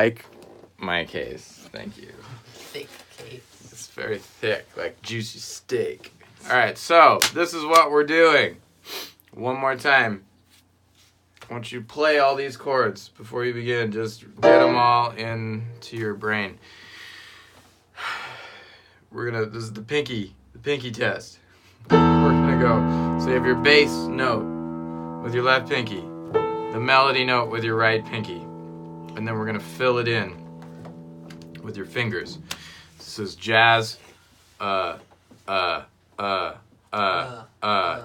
Like my case. Thank you. Thick case. It's very thick, like juicy steak. All right, so this is what we're doing. One more time. I want you to play all these chords before you begin. Just get them all into your brain. This is the pinky test. We're gonna go. So you have your bass note with your left pinky, the melody note with your right pinky, and then we're gonna fill it in with your fingers. This is jazz,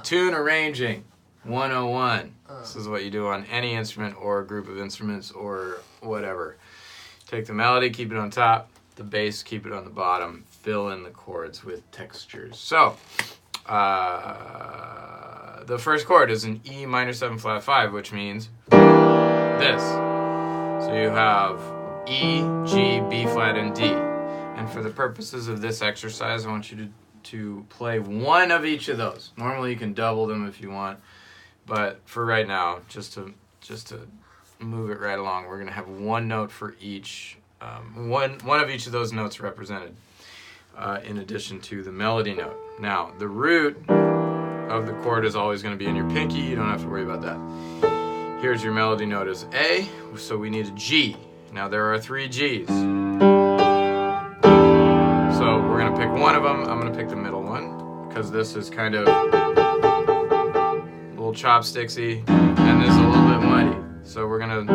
tune arranging 101. This is what you do on any instrument or a group of instruments or whatever. Take the melody, keep it on top, the bass, keep it on the bottom, fill in the chords with textures. So, the first chord is an E minor 7 flat 5, which means this. So you have E, G, B flat, and D. And for the purposes of this exercise, I want you to play one of each of those. Normally you can double them if you want, but for right now, just to move it right along, we're going to have one note for each, one of each of those notes represented, in addition to the melody note. Now, the root of the chord is always going to be in your pinky. You don't have to worry about that. Here's your melody note as A, so we need a G. Now, there are 3 Gs. So we're going to pick one of them. I'm going to pick the middle one because this is kind of a little chopsticksy and this is a little bit muddy. So we're going to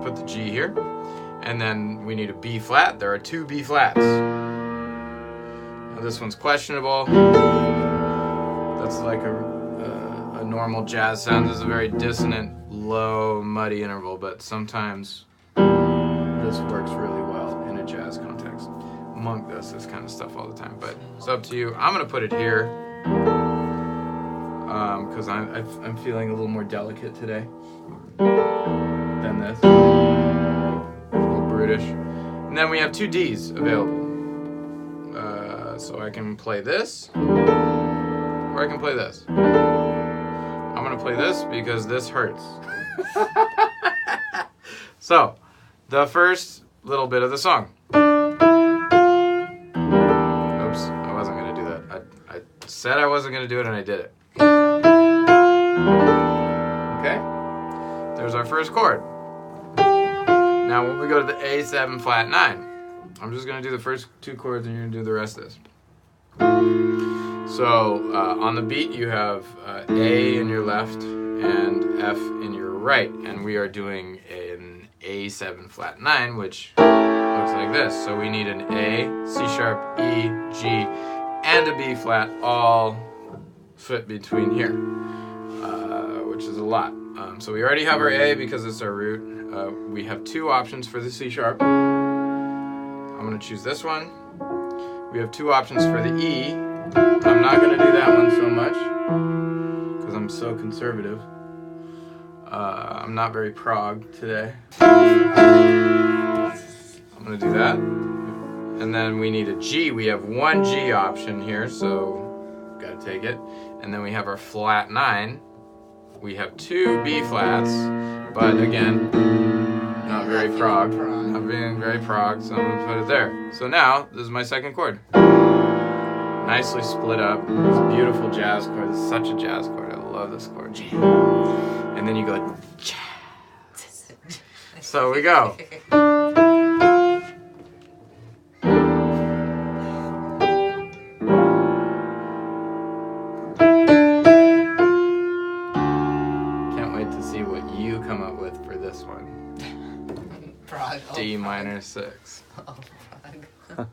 put the G here. And then we need a B flat. There are 2 B flats. Now this one's questionable. That's like a normal jazz sound. This is a very dissonant, low, muddy interval, but sometimes this works really well in a jazz context. Monk does this kind of stuff all the time, but it's up to you. I'm gonna put it here because I'm feeling a little more delicate today than this. A little brutish. And then we have 2 Ds available. So I can play this, or I can play this. I'm gonna play this because this hurts. So, the first little bit of the song. Oops, I wasn't going to do that. I said I wasn't going to do it and I did it. Okay? There's our first chord. Now when we go to the A7 flat 9, I'm just going to do the first 2 chords and you're going to do the rest of this. So, on the beat you have A in your left and F in your right, and we are doing an A7 flat 9, which looks like this. So we need an A, C sharp, E, G, and a B flat all fit between here, which is a lot. So we already have our A because it's our root. We have 2 options for the C sharp. I'm going to choose this one. We have 2 options for the E. I'm not going to do that one so much because I'm so conservative. I'm not very prog today. I'm going to do that. And then we need a G. We have 1 G option here, so got to take it. And then we have our flat 9. We have 2 B flats, but again, not very prog. Not being very prog, so I'm going to put it there. So now, this is my second chord. Nicely split up. It's a beautiful jazz chord. It's such a jazz chord. I love this chord. And then you go jazz. So we go. Can't wait to see what you come up with for this one. Prog. D minor 6. Oh, prog.